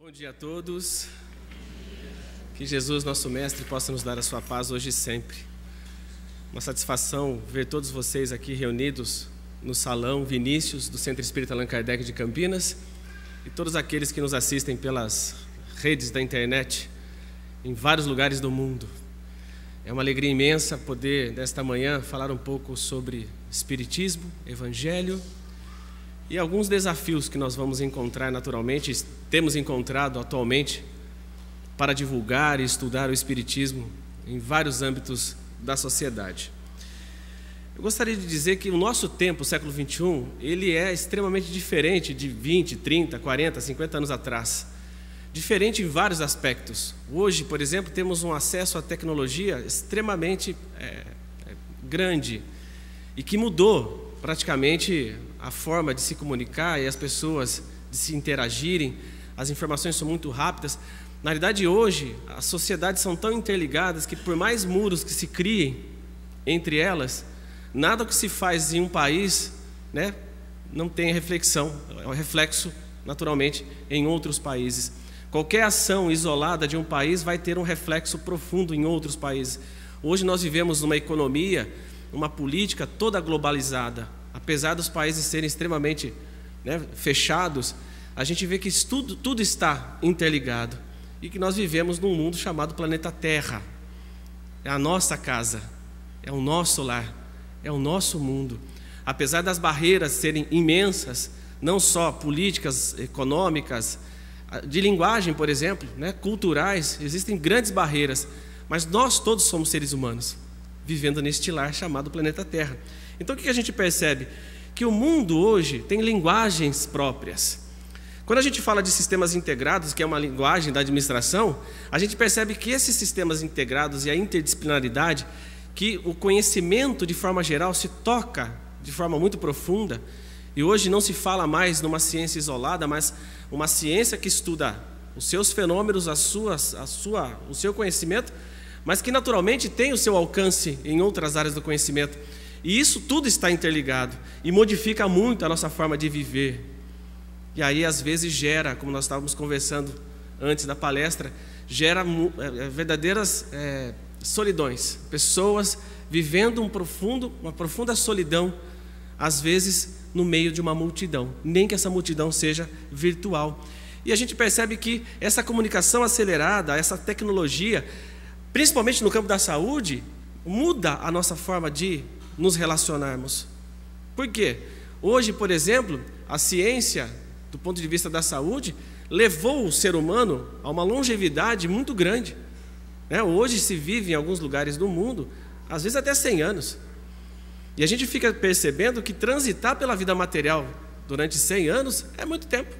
Bom dia a todos. Que Jesus, nosso Mestre, possa nos dar a sua paz hoje e sempre. Uma satisfação ver todos vocês aqui reunidos no Salão Vinícius do Centro Espírita Allan Kardec de Campinas e todos aqueles que nos assistem pelas redes da internet em vários lugares do mundo. É uma alegria imensa poder, nesta manhã, falar um pouco sobre Espiritismo, Evangelho e alguns desafios que nós vamos encontrar naturalmente, temos encontrado atualmente para divulgar e estudar o Espiritismo em vários âmbitos da sociedade. Eu gostaria de dizer que o nosso tempo, o século XXI, ele é extremamente diferente de 20, 30, 40, 50 anos atrás. Diferente em vários aspectos. Hoje, por exemplo, temos um acesso à tecnologia extremamente grande e que mudou praticamente a forma de se comunicar e as pessoas de se interagirem. As informações são muito rápidas. Na realidade, hoje, as sociedades são tão interligadas que, por mais muros que se criem entre elas, nada que se faz em um país, não tem reflexão, é um reflexo, naturalmente, em outros países. Qualquer ação isolada de um país vai ter um reflexo profundo em outros países. Hoje nós vivemos numa economia, uma política toda globalizada. Apesar dos países serem extremamente fechados, a gente vê que tudo está interligado e que nós vivemos num mundo chamado planeta Terra. É a nossa casa, é o nosso lar, é o nosso mundo. Apesar das barreiras serem imensas, não só políticas, econômicas, de linguagem, por exemplo, culturais, existem grandes barreiras, mas nós todos somos seres humanos, vivendo neste lar chamado planeta Terra. Então o que a gente percebe? Que o mundo hoje tem linguagens próprias. Quando a gente fala de sistemas integrados, que é uma linguagem da administração, a gente percebe que esses sistemas integrados e a interdisciplinaridade, que o conhecimento de forma geral se toca de forma muito profunda, e hoje não se fala mais numa ciência isolada, mas uma ciência que estuda os seus fenômenos, o seu conhecimento, mas que naturalmente tem o seu alcance em outras áreas do conhecimento. E isso tudo está interligado e modifica muito a nossa forma de viver. E aí às vezes gera, como nós estávamos conversando antes da palestra, gera verdadeiras solidões. Pessoas vivendo uma profunda solidão, às vezes no meio de uma multidão, nem que essa multidão seja virtual. E a gente percebe que essa comunicação acelerada, essa tecnologia, principalmente no campo da saúde, muda a nossa forma de nos relacionarmos. Por quê? Hoje, por exemplo, a ciência, do ponto de vista da saúde, levou o ser humano a uma longevidade muito grande. Hoje se vive em alguns lugares do mundo, às vezes até 100 anos. E a gente fica percebendo que transitar pela vida material durante 100 anos é muito tempo.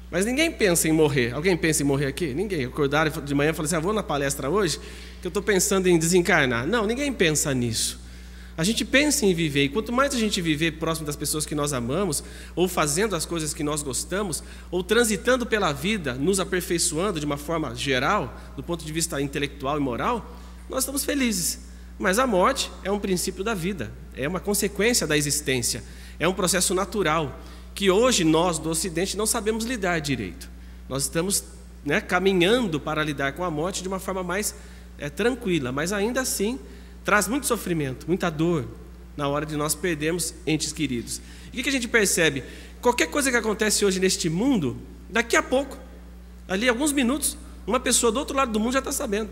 Mas ninguém pensa em morrer. Alguém pensa em morrer aqui? Ninguém. Acordaram de manhã e falaram assim, vou na palestra hoje, que eu estou pensando em desencarnar. Não, ninguém pensa nisso. A gente pensa em viver, e quanto mais a gente viver próximo das pessoas que nós amamos, ou fazendo as coisas que nós gostamos, ou transitando pela vida, nos aperfeiçoando de uma forma geral, do ponto de vista intelectual e moral, nós estamos felizes. Mas a morte é um princípio da vida, é uma consequência da existência, é um processo natural, que hoje nós do Ocidente não sabemos lidar direito. Nós estamos caminhando para lidar com a morte de uma forma mais tranquila, mas ainda assim traz muito sofrimento, muita dor na hora de nós perdermos entes queridos. E o que a gente percebe? Qualquer coisa que acontece hoje neste mundo, daqui a pouco, ali alguns minutos, uma pessoa do outro lado do mundo já está sabendo.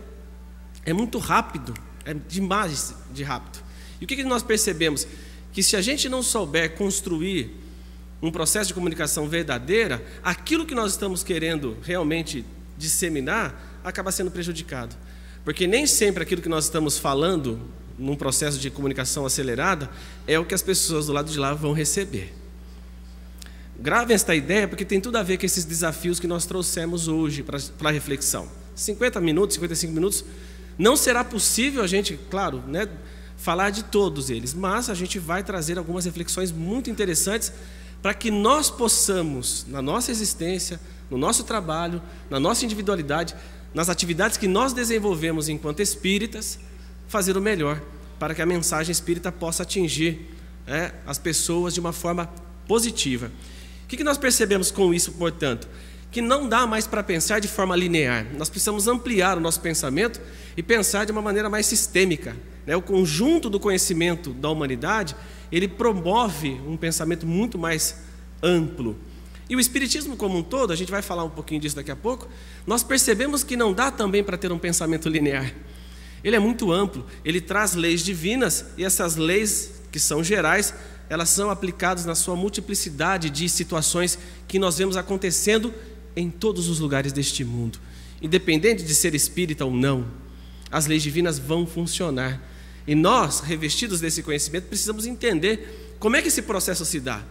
É muito rápido, é demais de rápido. E o que nós percebemos? Que se a gente não souber construir um processo de comunicação verdadeira, aquilo que nós estamos querendo realmente disseminar acaba sendo prejudicado. Porque nem sempre aquilo que nós estamos falando num processo de comunicação acelerada é o que as pessoas do lado de lá vão receber. Gravem esta ideia, porque tem tudo a ver com esses desafios que nós trouxemos hoje para a reflexão. 50 minutos, 55 minutos, não será possível a gente, claro, falar de todos eles, mas a gente vai trazer algumas reflexões muito interessantes para que nós possamos, na nossa existência, no nosso trabalho, na nossa individualidade, nas atividades que nós desenvolvemos enquanto espíritas, fazer o melhor para que a mensagem espírita possa atingir as pessoas de uma forma positiva. O que nós percebemos com isso, portanto? que não dá mais para pensar de forma linear. Nós precisamos ampliar o nosso pensamento e pensar de uma maneira mais sistêmica, né? O conjunto do conhecimento da humanidade, ele promove um pensamento muito mais amplo. E o Espiritismo como um todo, a gente vai falar um pouquinho disso daqui a pouco, nós percebemos que não dá também para ter um pensamento linear. Ele é muito amplo, ele traz leis divinas, e essas leis que são gerais, elas são aplicadas na sua multiplicidade de situações que nós vemos acontecendo em todos os lugares deste mundo. Independente de ser espírita ou não, as leis divinas vão funcionar. E nós, revestidos desse conhecimento, precisamos entender como é que esse processo se dá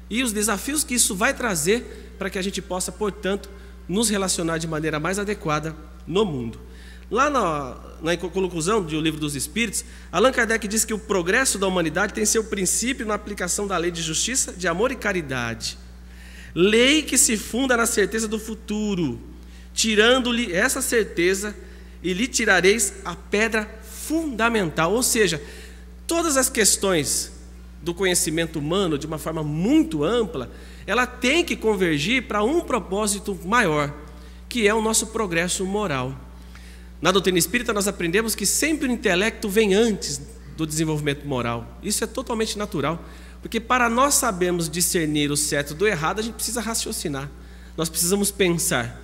e os desafios que isso vai trazer para que a gente possa, portanto, nos relacionar de maneira mais adequada no mundo. Lá na conclusão do Livro dos Espíritos, Allan Kardec diz que o progresso da humanidade tem seu princípio na aplicação da lei de justiça, de amor e caridade. Lei que se funda na certeza do futuro, tirando-lhe essa certeza, e lhe tirareis a pedra fundamental. Ou seja, todas as questões do conhecimento humano, de uma forma muito ampla, ela tem que convergir para um propósito maior, que é o nosso progresso moral. Na doutrina espírita nós aprendemos que sempre o intelecto vem antes do desenvolvimento moral. Isso é totalmente natural, porque para nós sabermos discernir o certo do errado, a gente precisa raciocinar, nós precisamos pensar,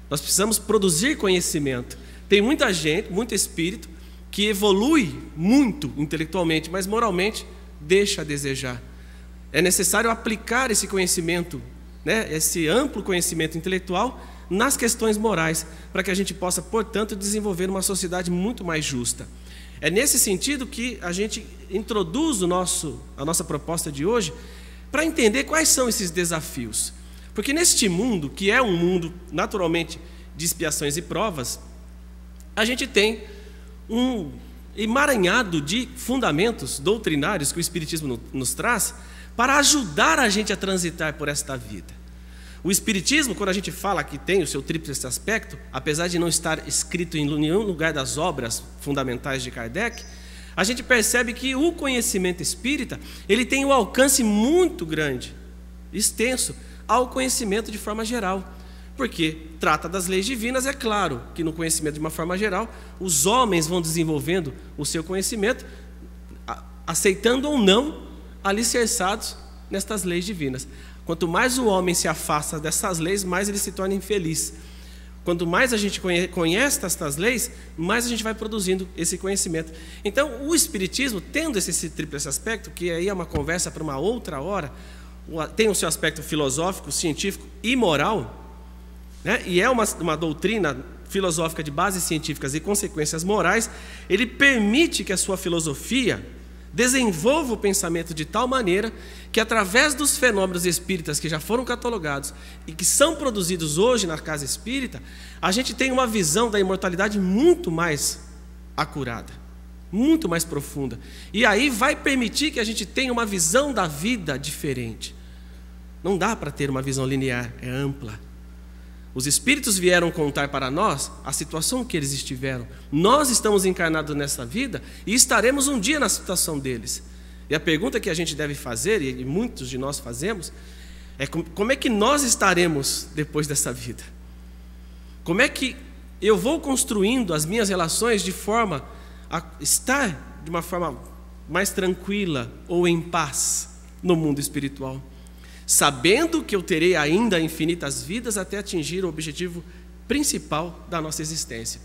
nós precisamos produzir conhecimento. Tem muita gente, muito espírito, que evolui muito intelectualmente, mas moralmente deixa a desejar. É necessário aplicar esse conhecimento, né, esse amplo conhecimento intelectual nas questões morais, para que a gente possa, portanto, desenvolver uma sociedade muito mais justa. É nesse sentido que a gente introduz a nossa proposta de hoje, para entender quais são esses desafios. Porque neste mundo, que é um mundo naturalmente de expiações e provas, a gente tem um emaranhado de fundamentos doutrinários que o Espiritismo nos traz para ajudar a gente a transitar por esta vida. O Espiritismo, quando a gente fala que tem o seu tríplice aspecto, apesar de não estar escrito em nenhum lugar das obras fundamentais de Kardec, a gente percebe que o conhecimento espírita, ele tem um alcance muito grande, extenso, ao conhecimento de forma geral. Porque trata das leis divinas, é claro que no conhecimento de uma forma geral, os homens vão desenvolvendo o seu conhecimento, aceitando ou não, alicerçados nestas leis divinas. Quanto mais o homem se afasta dessas leis, mais ele se torna infeliz. Quanto mais a gente conhece estas leis, mais a gente vai produzindo esse conhecimento. Então, o Espiritismo, tendo esse tríplice aspecto, que aí é uma conversa para uma outra hora, tem o seu aspecto filosófico, científico e moral, né? E é uma doutrina filosófica de bases científicas e consequências morais. Ele permite que a sua filosofia desenvolva o pensamento de tal maneira que, através dos fenômenos espíritas que já foram catalogados e que são produzidos hoje na casa espírita, a gente tem uma visão da imortalidade muito mais acurada, muito mais profunda. E aí vai permitir que a gente tenha uma visão da vida diferente. Não dá para ter uma visão linear, é ampla. Os espíritos vieram contar para nós a situação que eles estiveram. Nós estamos encarnados nessa vida e estaremos um dia na situação deles. E a pergunta que a gente deve fazer, e muitos de nós fazemos, é como é que nós estaremos depois dessa vida? Como é que eu vou construindo as minhas relações de forma a estar de uma forma mais tranquila ou em paz no mundo espiritual? Sabendo que eu terei ainda infinitas vidas até atingir o objetivo principal da nossa existência,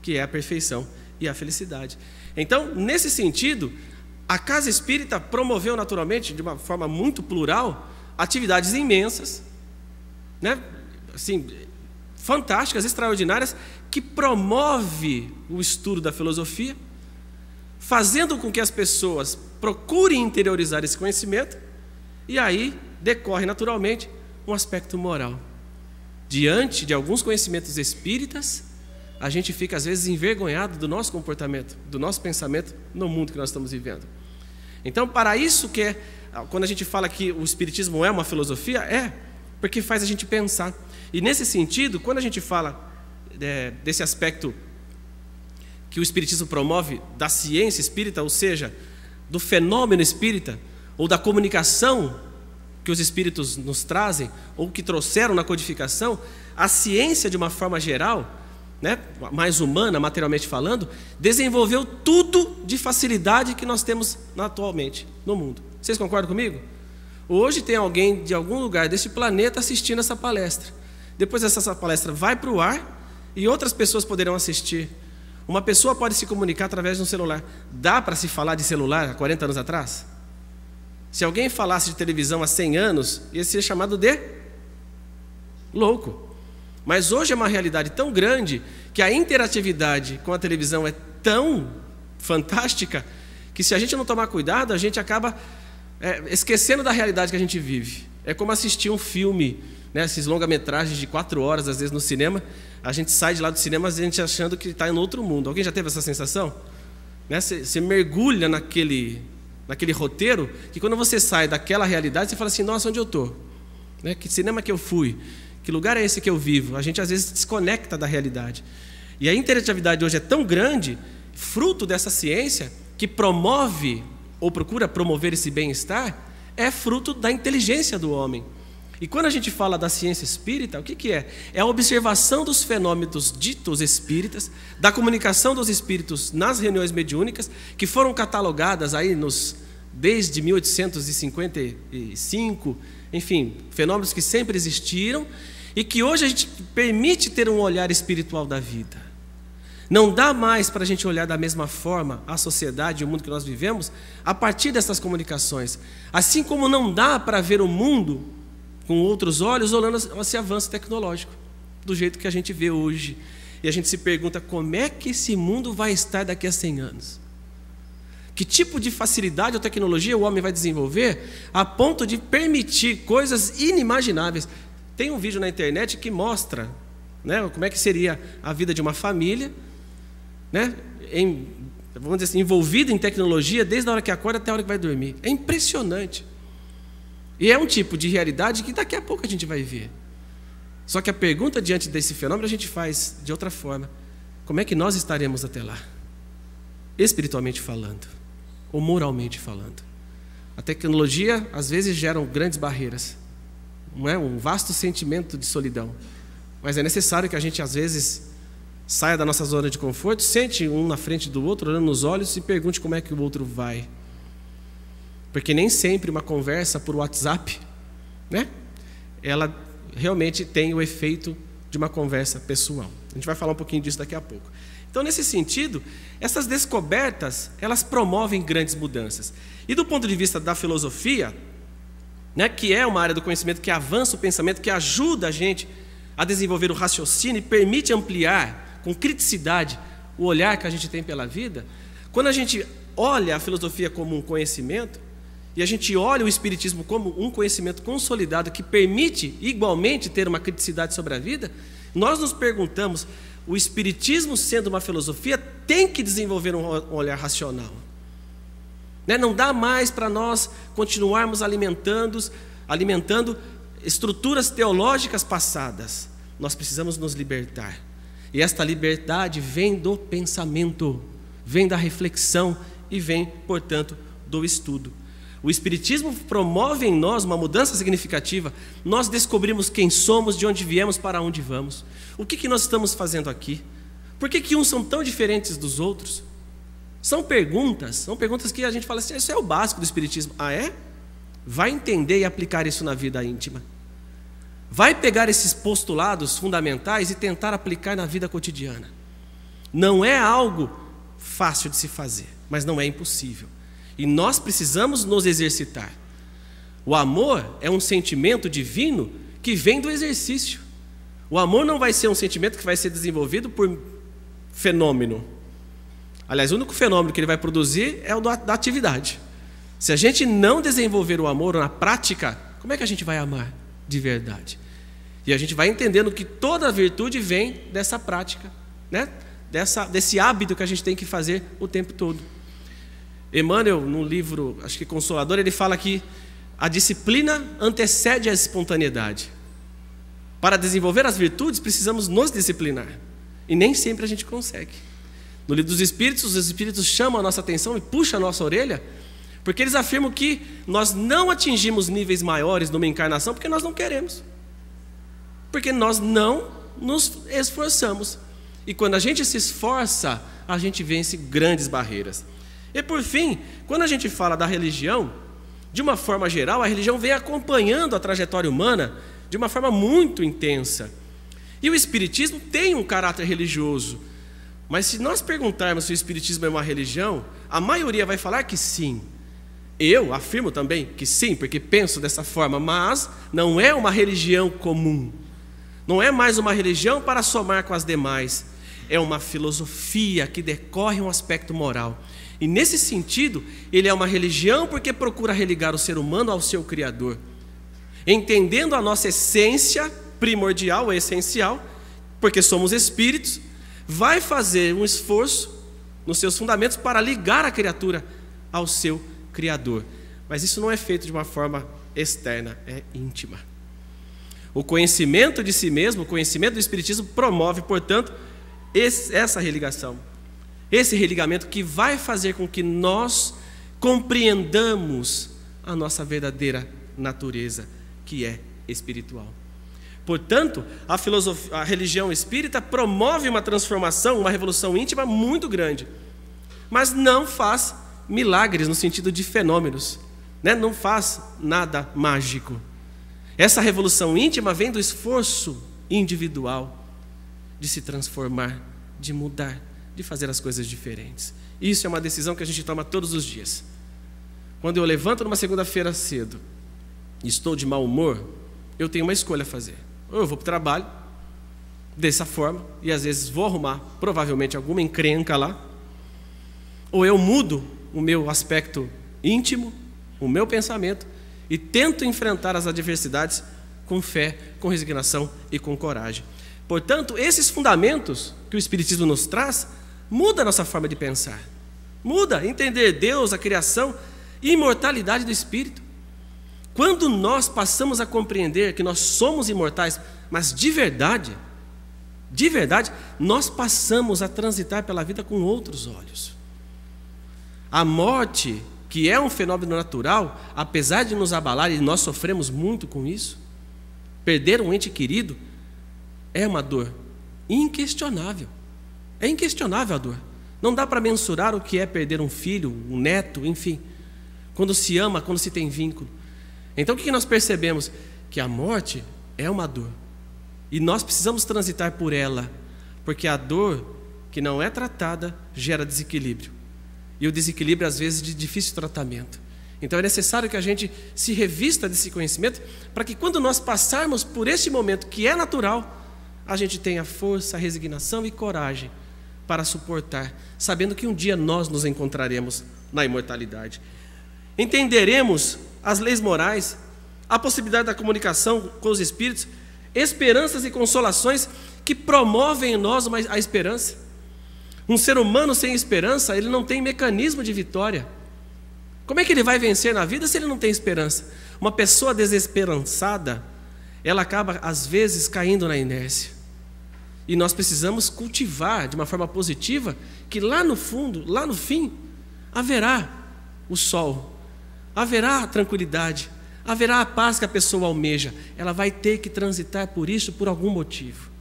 que é a perfeição e a felicidade. Então, nesse sentido, a Casa Espírita promoveu naturalmente, de uma forma muito plural, atividades imensas, né? Assim, fantásticas, extraordinárias, que promove o estudo da filosofia, fazendo com que as pessoas procurem interiorizar esse conhecimento, e aí decorre naturalmente um aspecto moral. Diante de alguns conhecimentos espíritas, a gente fica às vezes envergonhado do nosso comportamento, do nosso pensamento no mundo que nós estamos vivendo. Então, para isso que quando a gente fala que o Espiritismo é uma filosofia, porque faz a gente pensar. E nesse sentido, quando a gente fala desse aspecto que o Espiritismo promove da ciência espírita, ou seja, do fenômeno espírita, ou da comunicação que os espíritos nos trazem, ou que trouxeram na codificação, a ciência, de uma forma geral, né, mais humana, materialmente falando, desenvolveu tudo de facilidade que nós temos atualmente no mundo. Vocês concordam comigo? Hoje tem alguém de algum lugar deste planeta assistindo essa palestra. Depois essa palestra vai para o ar e outras pessoas poderão assistir. Uma pessoa pode se comunicar através de um celular. Dá para se falar de celular há 40 anos atrás? Se alguém falasse de televisão há 100 anos, ia ser chamado de louco. Mas hoje é uma realidade tão grande que a interatividade com a televisão é tão fantástica que, se a gente não tomar cuidado, a gente acaba esquecendo da realidade que a gente vive. É como assistir um filme, né, esses longa-metragens de 4 horas, às vezes no cinema. A gente sai de lá do cinema, a gente achando que está em outro mundo. Alguém já teve essa sensação? Né? Você mergulha naquele roteiro, que quando você sai daquela realidade, você fala assim: nossa, onde eu estou? Né? Que cinema que eu fui? Que lugar é esse que eu vivo? A gente às vezes desconecta da realidade. E a interatividade hoje é tão grande, fruto dessa ciência, que promove ou procura promover esse bem-estar, é fruto da inteligência do homem. E quando a gente fala da ciência espírita, o que é? É a observação dos fenômenos ditos espíritas, da comunicação dos espíritos nas reuniões mediúnicas, que foram catalogadas aí desde 1855, enfim, fenômenos que sempre existiram, e que hoje a gente permite ter um olhar espiritual da vida. Não dá mais para a gente olhar da mesma forma a sociedade e o mundo que nós vivemos a partir dessas comunicações. Assim como não dá para ver o mundo com outros olhos olhando esse avanço tecnológico, do jeito que a gente vê hoje. E a gente se pergunta: como é que esse mundo vai estar daqui a 100 anos? Que tipo de facilidade ou tecnologia o homem vai desenvolver a ponto de permitir coisas inimagináveis? Tem um vídeo na internet que mostra, né, como é que seria a vida de uma família, né, vamos dizer assim, envolvida em tecnologia desde a hora que acorda até a hora que vai dormir. É impressionante. E é um tipo de realidade que daqui a pouco a gente vai ver. Só que a pergunta diante desse fenômeno a gente faz de outra forma: como é que nós estaremos até lá? Espiritualmente falando, ou moralmente falando. A tecnologia às vezes gera grandes barreiras, não é? Um vasto sentimento de solidão. Mas é necessário que a gente às vezes saia da nossa zona de conforto, sente um na frente do outro, olhando nos olhos, e pergunte como é que o outro vai. Porque nem sempre uma conversa por WhatsApp, né, ela realmente tem o efeito de uma conversa pessoal. A gente vai falar um pouquinho disso daqui a pouco. Então, nesse sentido, essas descobertas, elas promovem grandes mudanças. E do ponto de vista da filosofia, né, que é uma área do conhecimento que avança o pensamento, que ajuda a gente a desenvolver o raciocínio e permite ampliar com criticidade o olhar que a gente tem pela vida. Quando a gente olha a filosofia como um conhecimento, e a gente olha o espiritismo como um conhecimento consolidado que permite igualmente ter uma criticidade sobre a vida, nós nos perguntamos: o espiritismo, sendo uma filosofia, tem que desenvolver um olhar racional. Né? Não dá mais para nós continuarmos alimentando estruturas teológicas passadas. Nós precisamos nos libertar. E esta liberdade vem do pensamento, vem da reflexão e vem, portanto, do estudo. O Espiritismo promove em nós uma mudança significativa. Nós descobrimos quem somos, de onde viemos, para onde vamos. O que nós estamos fazendo aqui? Por que uns são tão diferentes dos outros? São perguntas que a gente fala assim: isso é o básico do Espiritismo. Ah, é? Vai entender e aplicar isso na vida íntima. Vai pegar esses postulados fundamentais e tentar aplicar na vida cotidiana. Não é algo fácil de se fazer, mas não é impossível. E nós precisamos nos exercitar. O amor é um sentimento divino que vem do exercício. O amor não vai ser um sentimento que vai ser desenvolvido por fenômeno. Aliás, o único fenômeno que ele vai produzir é o da atividade. Se a gente não desenvolver o amor na prática, como é que a gente vai amar de verdade? E a gente vai entendendo que toda virtude vem dessa prática, né? Desse hábito que a gente tem que fazer o tempo todo. Emmanuel, num livro, acho que Consolador, ele fala que a disciplina antecede a espontaneidade. Para desenvolver as virtudes, precisamos nos disciplinar. E nem sempre a gente consegue. No Livro dos Espíritos, os Espíritos chamam a nossa atenção e puxam a nossa orelha Porque eles afirmam que nós não atingimos níveis maiores numa encarnação porque nós não queremos. Porque nós não nos esforçamos. E quando a gente se esforça, a gente vence grandes barreiras. E por fim, quando a gente fala da religião, de uma forma geral, a religião vem acompanhando a trajetória humana de uma forma muito intensa. E o Espiritismo tem um caráter religioso. Mas se nós perguntarmos se o Espiritismo é uma religião, a maioria vai falar que sim. Eu afirmo também que sim, porque penso dessa forma, mas não é uma religião comum. Não é mais uma religião para somar com as demais. É uma filosofia que decorre um aspecto moral. E nesse sentido, ele é uma religião porque procura religar o ser humano ao seu Criador, entendendo a nossa essência primordial, essencial, porque somos espíritos, vai fazer um esforço nos seus fundamentos para ligar a criatura ao seu Criador. Mas isso não é feito de uma forma externa, é íntima. O conhecimento de si mesmo, o conhecimento do Espiritismo promove, portanto, essa religação. Esse religamento que vai fazer com que nós compreendamos a nossa verdadeira natureza, que é espiritual. Portanto, a religião espírita promove uma transformação, uma revolução íntima muito grande, mas não faz milagres no sentido de fenômenos, né? Não faz nada mágico. Essa revolução íntima vem do esforço individual de se transformar, de mudar, de fazer as coisas diferentes. Isso é uma decisão que a gente toma todos os dias. Quando eu levanto numa segunda-feira cedo e estou de mau humor, eu tenho uma escolha a fazer. Ou eu vou para o trabalho dessa forma, e às vezes vou arrumar provavelmente alguma encrenca lá, ou eu mudo o meu aspecto íntimo, o meu pensamento, e tento enfrentar as adversidades com fé, com resignação e com coragem. Portanto, esses fundamentos que o Espiritismo nos traz, muda a nossa forma de pensar, muda entender Deus, a criação e a imortalidade do Espírito. Quando nós passamos a compreender que nós somos imortais, mas de verdade, nós passamos a transitar pela vida com outros olhos. A morte, que é um fenômeno natural, apesar de nos abalar, e nós sofremos muito com isso, perder um ente querido é uma dor inquestionável. É inquestionável a dor. Não dá para mensurar o que é perder um filho, um neto, enfim. Quando se ama, quando se tem vínculo. Então o que nós percebemos? Que a morte é uma dor. E nós precisamos transitar por ela, porque a dor que não é tratada gera desequilíbrio. E o desequilíbrio, às vezes, de difícil tratamento. Então é necessário que a gente se revista desse conhecimento, para que quando nós passarmos por este momento que é natural, a gente tenha força, resignação e coragem para suportar, sabendo que um dia nós nos encontraremos na imortalidade. Entenderemos as leis morais, a possibilidade da comunicação com os espíritos, esperanças e consolações que promovem em nós a esperança. Um ser humano sem esperança, ele não tem mecanismo de vitória. Como é que ele vai vencer na vida se ele não tem esperança? Uma pessoa desesperançada, ela acaba às vezes caindo na inércia. E nós precisamos cultivar de uma forma positiva que lá no fundo, lá no fim, haverá o sol, haverá a tranquilidade, haverá a paz que a pessoa almeja. Ela vai ter que transitar por isso por algum motivo.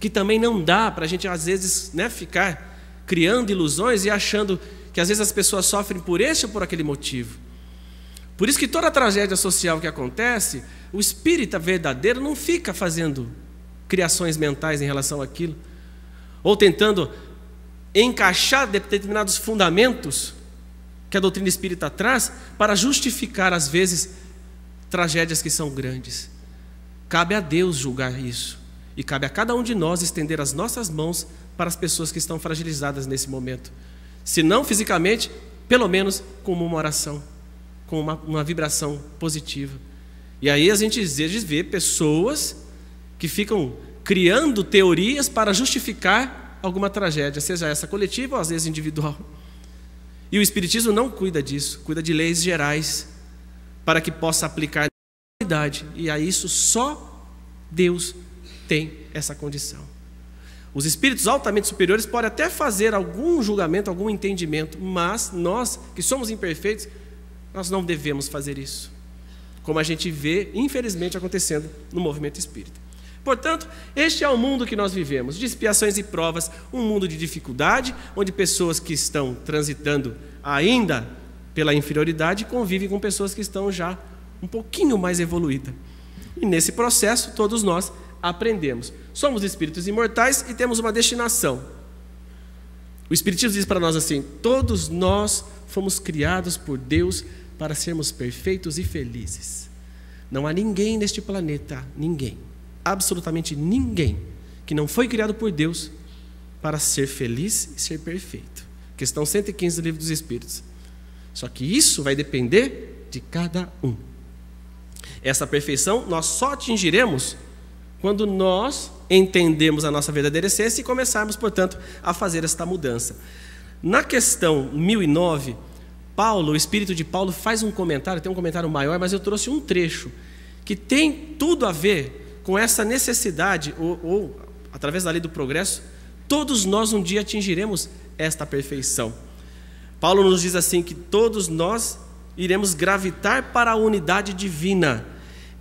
Que também não dá para a gente às vezes, né, ficar criando ilusões e achando que às vezes as pessoas sofrem por este ou por aquele motivo. Por isso que toda a tragédia social que acontece, o espírita verdadeiro não fica fazendo criações mentais em relação àquilo, ou tentando encaixar determinados fundamentos que a doutrina espírita traz para justificar, às vezes, tragédias que são grandes. Cabe a Deus julgar isso, e cabe a cada um de nós estender as nossas mãos para as pessoas que estão fragilizadas nesse momento, se não fisicamente, pelo menos com uma oração, com uma vibração positiva. E aí a gente às vezes vê pessoas que ficam criando teorias para justificar alguma tragédia, seja essa coletiva ou às vezes individual. E o Espiritismo não cuida disso, cuida de leis gerais para que possa aplicar na realidade. E a isso só Deus tem essa condição. Os espíritos altamente superiores podem até fazer algum julgamento, algum entendimento, mas nós, que somos imperfeitos, Nós não devemos fazer isso, como a gente vê, infelizmente, acontecendo no movimento espírita. Portanto, este é o mundo que nós vivemos, de expiações e provas, um mundo de dificuldade, onde pessoas que estão transitando ainda pela inferioridade convivem com pessoas que estão já um pouquinho mais evoluídas. E nesse processo, todos nós aprendemos. Somos espíritos imortais e temos uma destinação. O Espiritismo diz para nós assim: todos nós fomos criados por Deus para sermos perfeitos e felizes. Não há ninguém neste planeta, ninguém, absolutamente ninguém, que não foi criado por Deus para ser feliz e ser perfeito. Questão 115 do Livro dos Espíritos. Só que isso vai depender de cada um. Essa perfeição nós só atingiremos quando nós entendemos a nossa verdadeira essência e começarmos, portanto, a fazer esta mudança. Na questão 1009, Paulo, o Espírito de Paulo, faz um comentário, tem um comentário maior, mas eu trouxe um trecho que tem tudo a ver com essa necessidade, ou através da lei do progresso, todos nós um dia atingiremos esta perfeição. Paulo nos diz assim que todos nós iremos gravitar para a unidade divina.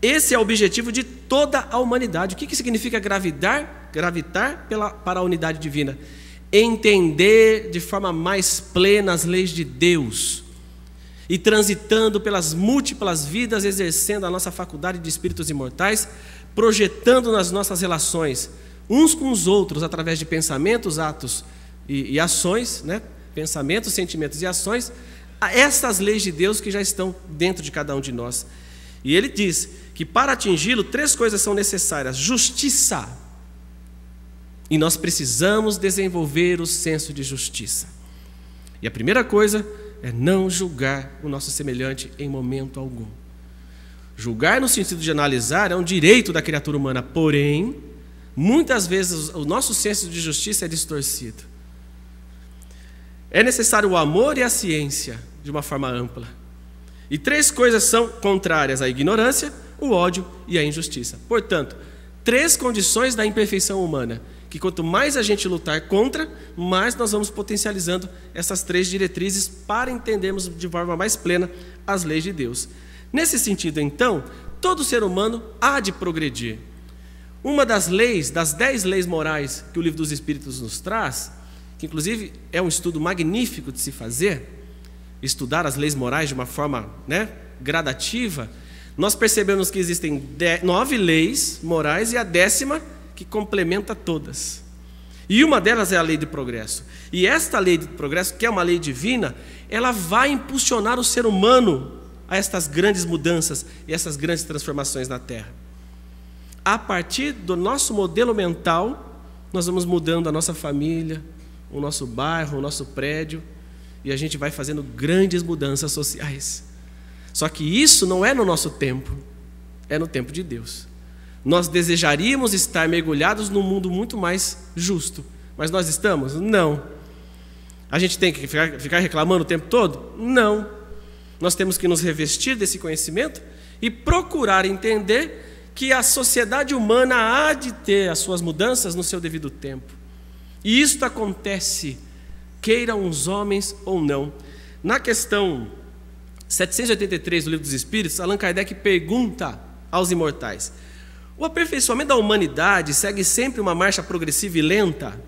Esse é o objetivo de toda a humanidade. O que significa gravitar? Gravitar para a unidade divina. Entender de forma mais plena as leis de Deus e transitando pelas múltiplas vidas, exercendo a nossa faculdade de espíritos imortais, projetando nas nossas relações uns com os outros através de pensamentos, atos e ações, né? Pensamentos, sentimentos e ações, essas leis de Deus que já estão dentro de cada um de nós. E ele diz que para atingi-lo, 3 coisas são necessárias: justiça. E nós precisamos desenvolver o senso de justiça. E a primeira coisa é não julgar o nosso semelhante em momento algum. Julgar no sentido de analisar é um direito da criatura humana, porém, muitas vezes o nosso senso de justiça é distorcido. É necessário o amor e a ciência de uma forma ampla. E 3 coisas são contrárias: a ignorância, o ódio e a injustiça. Portanto, 3 condições da imperfeição humana, que quanto mais a gente lutar contra, mais nós vamos potencializando essas 3 diretrizes para entendermos de forma mais plena as leis de Deus. Nesse sentido, então, todo ser humano há de progredir. Uma das leis, das 10 leis morais que o Livro dos Espíritos nos traz, que inclusive é um estudo magnífico de se fazer, estudar as leis morais de uma forma, né, gradativa, nós percebemos que existem 9 leis morais e a 10ª que complementa todas. E uma delas é a lei do progresso. E esta lei do progresso, que é uma lei divina, ela vai impulsionar o ser humano a estas grandes mudanças e essas grandes transformações na Terra. A partir do nosso modelo mental, nós vamos mudando a nossa família, o nosso bairro, o nosso prédio, e a gente vai fazendo grandes mudanças sociais. Só que isso não é no nosso tempo, é no tempo de Deus. Nós desejaríamos estar mergulhados num mundo muito mais justo, mas nós estamos? Não. A gente tem que ficar reclamando o tempo todo? Não. Nós temos que nos revestir desse conhecimento e procurar entender que a sociedade humana há de ter as suas mudanças no seu devido tempo. E isto acontece, queiram os homens ou não. Na questão 783 do Livro dos Espíritos, Allan Kardec pergunta aos imortais: o aperfeiçoamento da humanidade segue sempre uma marcha progressiva e lenta?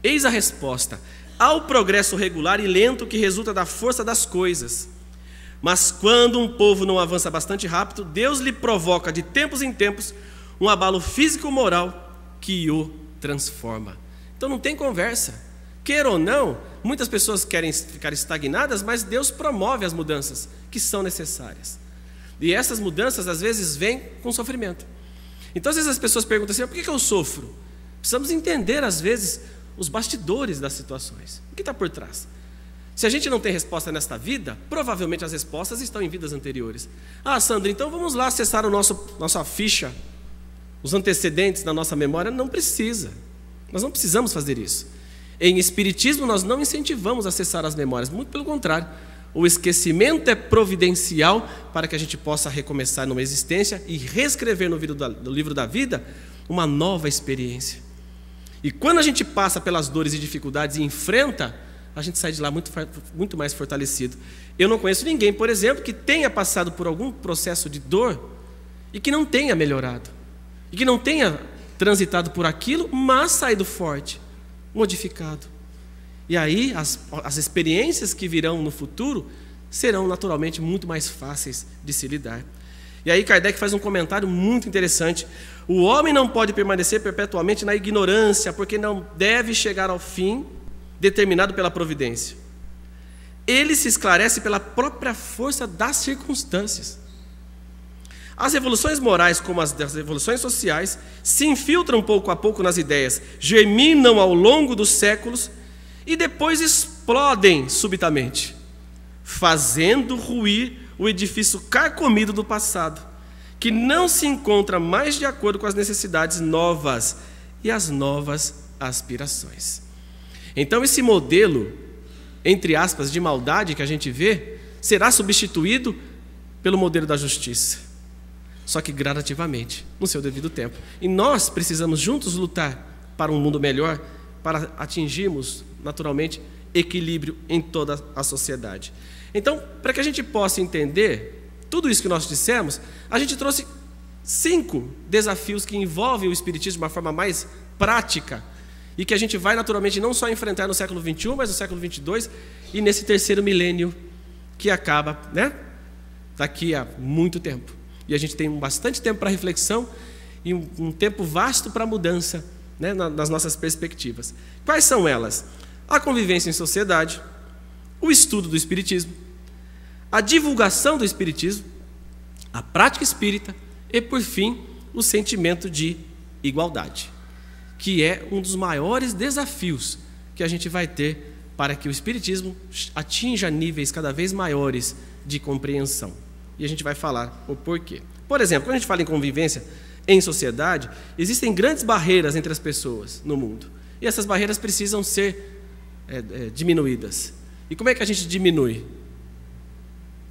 Eis a resposta: há o progresso regular e lento que resulta da força das coisas. Mas quando um povo não avança bastante rápido, Deus lhe provoca de tempos em tempos um abalo físico-moral que o transforma. Então não tem conversa. Queira ou não, muitas pessoas querem ficar estagnadas, mas Deus promove as mudanças que são necessárias. E essas mudanças, às vezes, vêm com sofrimento. Então, às vezes, as pessoas perguntam assim: por que eu sofro? Precisamos entender, às vezes, os bastidores das situações. O que está por trás? Se a gente não tem resposta nesta vida, provavelmente as respostas estão em vidas anteriores. Ah, Sandro, então vamos lá acessar nossa ficha, os antecedentes da nossa memória. Não precisa. Nós não precisamos fazer isso. Em Espiritismo, nós não incentivamos a acessar as memórias. Muito pelo contrário. O esquecimento é providencial para que a gente possa recomeçar numa existência e reescrever no livro da vida uma nova experiência. E quando a gente passa pelas dores e dificuldades e enfrenta, a gente sai de lá muito mais fortalecido. Eu não conheço ninguém, por exemplo, que tenha passado por algum processo de dor e que não tenha melhorado, e que não tenha transitado por aquilo, mas saído forte, modificado. E aí as experiências que virão no futuro serão naturalmente muito mais fáceis de se lidar. E aí Kardec faz um comentário muito interessante. O homem não pode permanecer perpetuamente na ignorância, porque não deve chegar ao fim determinado pela providência. Ele se esclarece pela própria força das circunstâncias. As revoluções morais, como as das revoluções sociais, se infiltram pouco a pouco nas ideias, germinam ao longo dos séculos e depois explodem subitamente, fazendo ruir o edifício carcomido do passado, que não se encontra mais de acordo com as necessidades novas e as novas aspirações. Então esse modelo, entre aspas, de maldade que a gente vê, será substituído pelo modelo da justiça, só que gradativamente, no seu devido tempo. E nós precisamos juntos lutar para um mundo melhor, para atingirmos, naturalmente, equilíbrio em toda a sociedade. Então, para que a gente possa entender tudo isso que nós dissemos, a gente trouxe 5 desafios que envolvem o Espiritismo de uma forma mais prática e que a gente vai naturalmente não só enfrentar no século XXI, mas no século XXII e nesse terceiro milênio que acaba, daqui a muito tempo. E a gente tem bastante tempo para reflexão e um tempo vasto para mudança, nas nossas perspectivas. Quais são elas? A convivência em sociedade, o estudo do Espiritismo, a divulgação do Espiritismo, a prática espírita e, por fim, o sentimento de igualdade, que é um dos maiores desafios que a gente vai ter para que o Espiritismo atinja níveis cada vez maiores de compreensão. E a gente vai falar o porquê. Por exemplo, quando a gente fala em convivência em sociedade, existem grandes barreiras entre as pessoas no mundo. E essas barreiras precisam ser diminuídas. E como é que a gente diminui?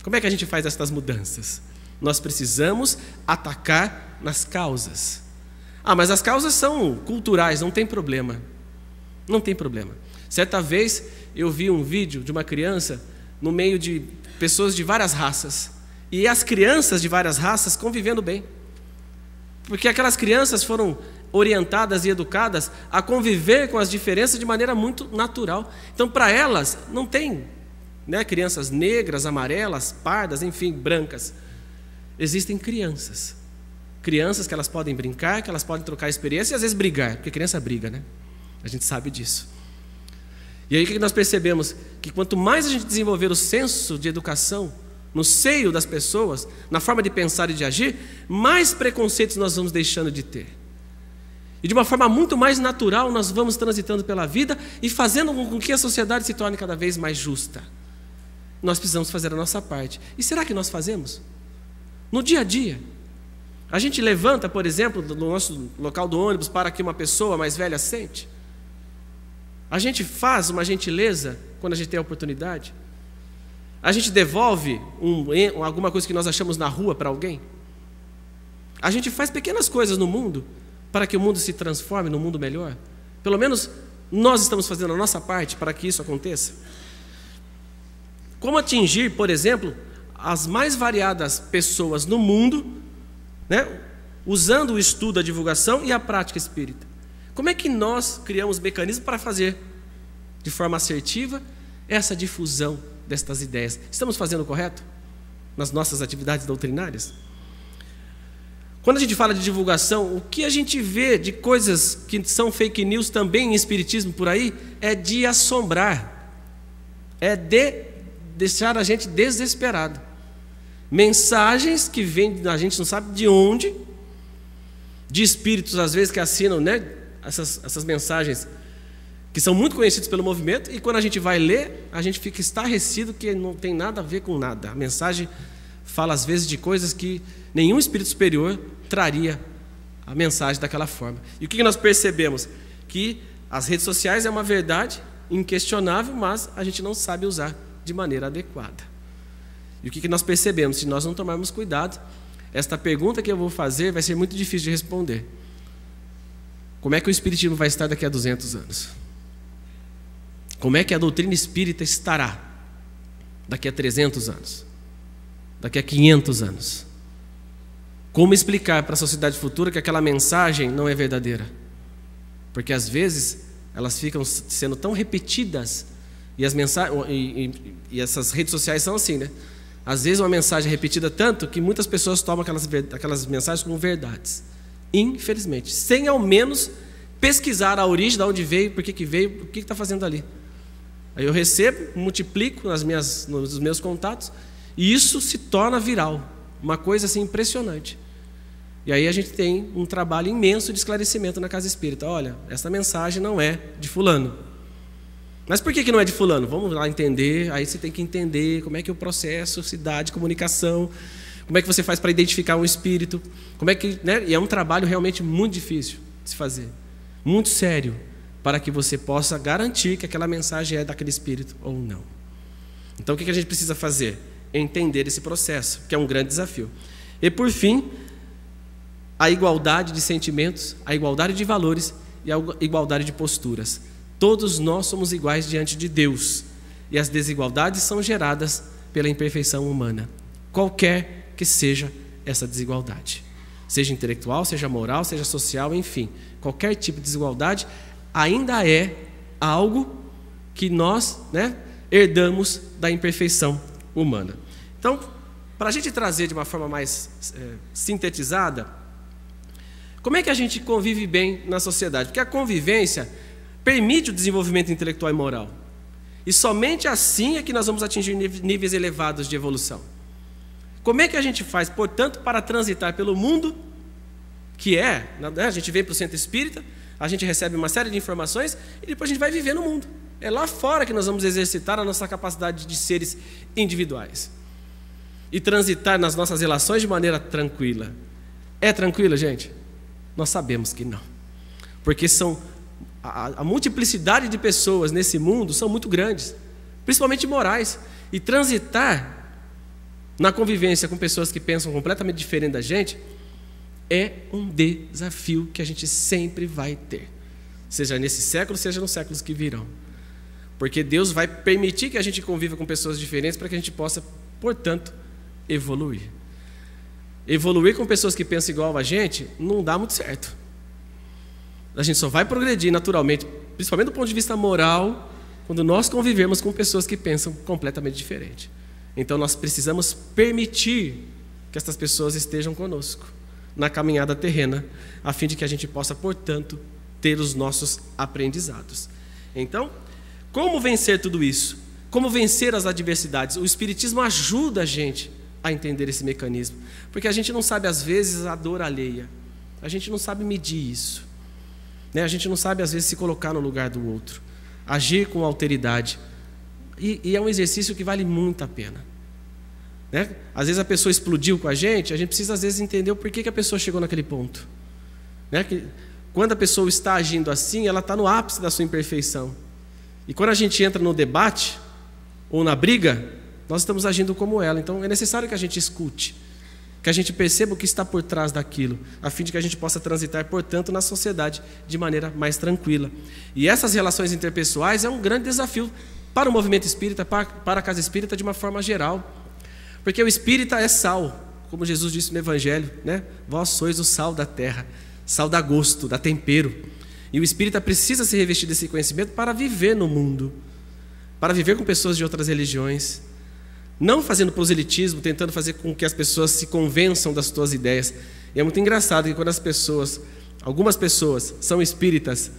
Como é que a gente faz essas mudanças? Nós precisamos atacar nas causas. Mas as causas são culturais, não tem problema. Não tem problema. Certa vez eu vi um vídeo de uma criança no meio de pessoas de várias raças. E as crianças de várias raças convivendo bem. Porque aquelas crianças foram orientadas e educadas a conviver com as diferenças de maneira muito natural. Então, para elas, não tem crianças negras, amarelas, pardas, enfim, brancas. Existem crianças. Crianças que elas podem brincar, que elas podem trocar experiência e às vezes brigar, porque criança briga, A gente sabe disso. E aí o que nós percebemos? Que quanto mais a gente desenvolver o senso de educação no seio das pessoas, na forma de pensar e de agir, mais preconceitos nós vamos deixando de ter. E de uma forma muito mais natural nós vamos transitando pela vida e fazendo com que a sociedade se torne cada vez mais justa. Nós precisamos fazer a nossa parte. E será que nós fazemos? No dia a dia. A gente levanta, por exemplo, no nosso local do ônibus para que uma pessoa mais velha sente. A gente faz uma gentileza quando a gente tem a oportunidade. A gente devolve alguma coisa que nós achamos na rua para alguém. A gente faz pequenas coisas no mundo para que o mundo se transforme num mundo melhor. Pelo menos nós estamos fazendo a nossa parte para que isso aconteça. Como atingir, por exemplo, as mais variadas pessoas no mundo, usando o estudo, a divulgação e a prática espírita. Como é que nós criamos mecanismos para fazer de forma assertiva essa difusão destas ideias? Estamos fazendo o correto nas nossas atividades doutrinárias? Quando a gente fala de divulgação, o que a gente vê de coisas que são fake news também em espiritismo por aí é de assombrar, é de deixar a gente desesperado. Mensagens que vêm, a gente não sabe de onde, de espíritos às vezes que assinam essas mensagens que são muito conhecidos pelo movimento, e quando a gente vai ler, a gente fica estarrecido que não tem nada a ver com nada. A mensagem fala às vezes de coisas que nenhum espírito superior traria a mensagem daquela forma. E o que nós percebemos? Que as redes sociais é uma verdade inquestionável, mas a gente não sabe usar de maneira adequada. E o que nós percebemos? Se nós não tomarmos cuidado, esta pergunta que eu vou fazer vai ser muito difícil de responder. Como é que o espiritismo vai estar daqui a 200 anos? Como é que a doutrina espírita estará daqui a 300 anos? Daqui a 500 anos? Como explicar para a sociedade futura que aquela mensagem não é verdadeira? Porque às vezes elas ficam sendo tão repetidas, e essas redes sociais são assim, né? Às vezes uma mensagem é repetida tanto que muitas pessoas tomam aquelas mensagens como verdades, infelizmente, sem ao menos pesquisar a origem, de onde veio, por que veio, o que está fazendo ali. Aí eu recebo, multiplico nos meus contatos, e isso se torna viral, uma coisa assim impressionante. E aí a gente tem um trabalho imenso de esclarecimento na Casa Espírita. Olha, essa mensagem não é de fulano. Mas por que não é de fulano? Vamos lá entender. Aí você tem que entender como é que o processo se dá de comunicação, como é que você faz para identificar um espírito, como é que, né? E é um trabalho realmente muito difícil de se fazer, muito sério, para que você possa garantir que aquela mensagem é daquele espírito ou não. Então o que a gente precisa fazer? Entender esse processo, que é um grande desafio. E por fim, a igualdade de sentimentos, a igualdade de valores e a igualdade de posturas. Todos nós somos iguais diante de Deus, e as desigualdades são geradas pela imperfeição humana, qualquer que seja essa desigualdade, seja intelectual, seja moral, seja social, enfim, qualquer tipo de desigualdade ainda é algo que nós, né, herdamos da imperfeição humana. Então, para a gente trazer de uma forma mais sintetizada, como é que a gente convive bem na sociedade? Porque a convivência permite o desenvolvimento intelectual e moral. E somente assim é que nós vamos atingir níveis elevados de evolução. Como é que a gente faz, portanto, para transitar pelo mundo, que a gente vem para o centro espírita, a gente recebe uma série de informações e depois a gente vai viver no mundo. É lá fora que nós vamos exercitar a nossa capacidade de seres individuais e transitar nas nossas relações de maneira tranquila. É tranquila, gente? Nós sabemos que não, porque a multiplicidade de pessoas nesse mundo são muito grandes, principalmente morais, e transitar na convivência com pessoas que pensam completamente diferente da gente é um desafio que a gente sempre vai ter, seja nesse século, seja nos séculos que virão, porque Deus vai permitir que a gente conviva com pessoas diferentes para que a gente possa, portanto, evoluir. Evoluir com pessoas que pensam igual a gente não dá muito certo. A gente só vai progredir naturalmente, principalmente do ponto de vista moral, quando nós convivermos com pessoas que pensam completamente diferente. Então nós precisamos permitir que essas pessoas estejam conosco na caminhada terrena, a fim de que a gente possa, portanto, ter os nossos aprendizados. Então, como vencer tudo isso? Como vencer as adversidades? O Espiritismo ajuda a gente a entender esse mecanismo, porque a gente não sabe às vezes a dor alheia, a gente não sabe medir isso, né? A gente não sabe às vezes se colocar no lugar do outro, agir com alteridade, e é um exercício que vale muito a pena, né? Às vezes a pessoa explodiu com a gente precisa às vezes entender o porquê que a pessoa chegou naquele ponto, né? Que quando a pessoa está agindo assim, ela está no ápice da sua imperfeição, e quando a gente entra no debate ou na briga, nós estamos agindo como ela. Então é necessário que a gente escute, que a gente perceba o que está por trás daquilo, a fim de que a gente possa transitar, portanto, na sociedade de maneira mais tranquila. E essas relações interpessoais é um grande desafio para o movimento espírita, para a Casa Espírita de uma forma geral, porque o espírita é sal, como Jesus disse no Evangelho, né? Vós sois o sal da terra, sal dá gosto, dá tempero. E o espírita precisa se revestir desse conhecimento para viver no mundo, para viver com pessoas de outras religiões, não fazendo proselitismo, tentando fazer com que as pessoas se convençam das suas ideias. E é muito engraçado que quando algumas pessoas são espíritas,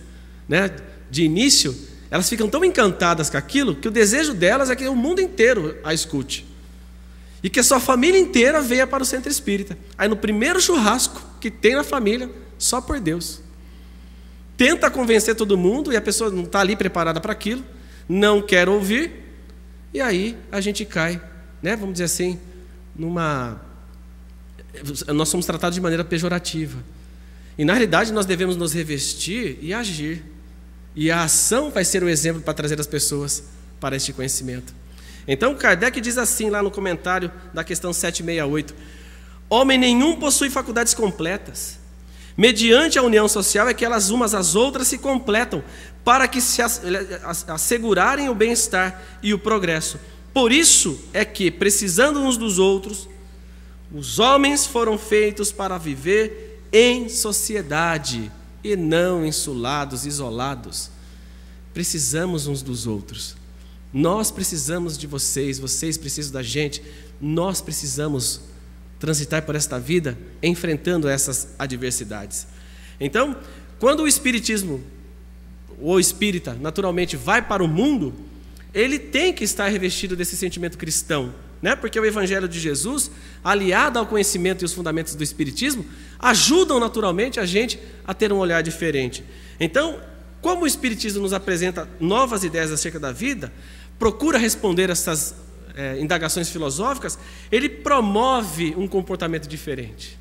né, de início, elas ficam tão encantadas com aquilo, que o desejo delas é que o mundo inteiro a escute, e que a sua família inteira venha para o centro espírita. Aí no primeiro churrasco que tem na família, só por Deus, tenta convencer todo mundo, e a pessoa não está ali preparada para aquilo, não quer ouvir, e aí a gente cai, né, vamos dizer assim, nós somos tratados de maneira pejorativa. E na realidade nós devemos nos revestir e agir. E a ação vai ser o exemplo para trazer as pessoas para este conhecimento. Então Kardec diz assim lá no comentário da questão 768: homem nenhum possui faculdades completas, Mediante a união social é que elas umas às outras se completam, para que se assegurarem o bem-estar e o progresso. Por isso é que, precisando uns dos outros, os homens foram feitos para viver em sociedade e não insulados, isolados. Precisamos uns dos outros. Nós precisamos de vocês, vocês precisam da gente. Nós precisamos transitar por esta vida enfrentando essas adversidades. Então, quando o espiritismo, ou espírita, naturalmente vai para o mundo, ele tem que estar revestido desse sentimento cristão, né? Porque o Evangelho de Jesus, aliado ao conhecimento e os fundamentos do espiritismo, ajudam naturalmente a gente a ter um olhar diferente. Então, como o espiritismo nos apresenta novas ideias acerca da vida, procura responder essas indagações filosóficas, ele promove um comportamento diferente,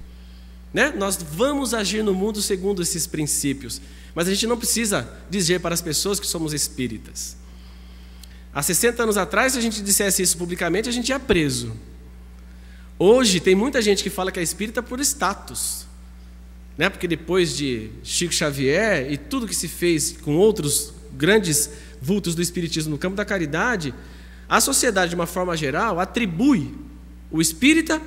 né? Nós vamos agir no mundo segundo esses princípios, mas a gente não precisa dizer para as pessoas que somos espíritas. Há 60 anos atrás, se a gente dissesse isso publicamente, a gente ia preso. Hoje tem muita gente que fala que é espírita por status, né? Porque depois de Chico Xavier e tudo que se fez com outros grandes vultos do espiritismo no campo da caridade, a sociedade, de uma forma geral, atribui o espírita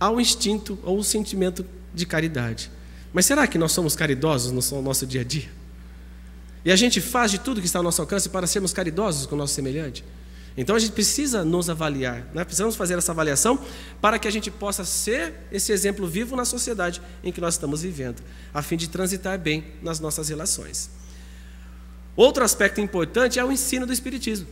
ao instinto ou ao sentimento de caridade. Mas será que nós somos caridosos no nosso dia a dia? E a gente faz de tudo que está ao nosso alcance para sermos caridosos com o nosso semelhante? Então a gente precisa nos avaliar, né? Precisamos fazer essa avaliação para que a gente possa ser esse exemplo vivo na sociedade em que nós estamos vivendo, a fim de transitar bem nas nossas relações. Outro aspecto importante é o ensino do espiritismo.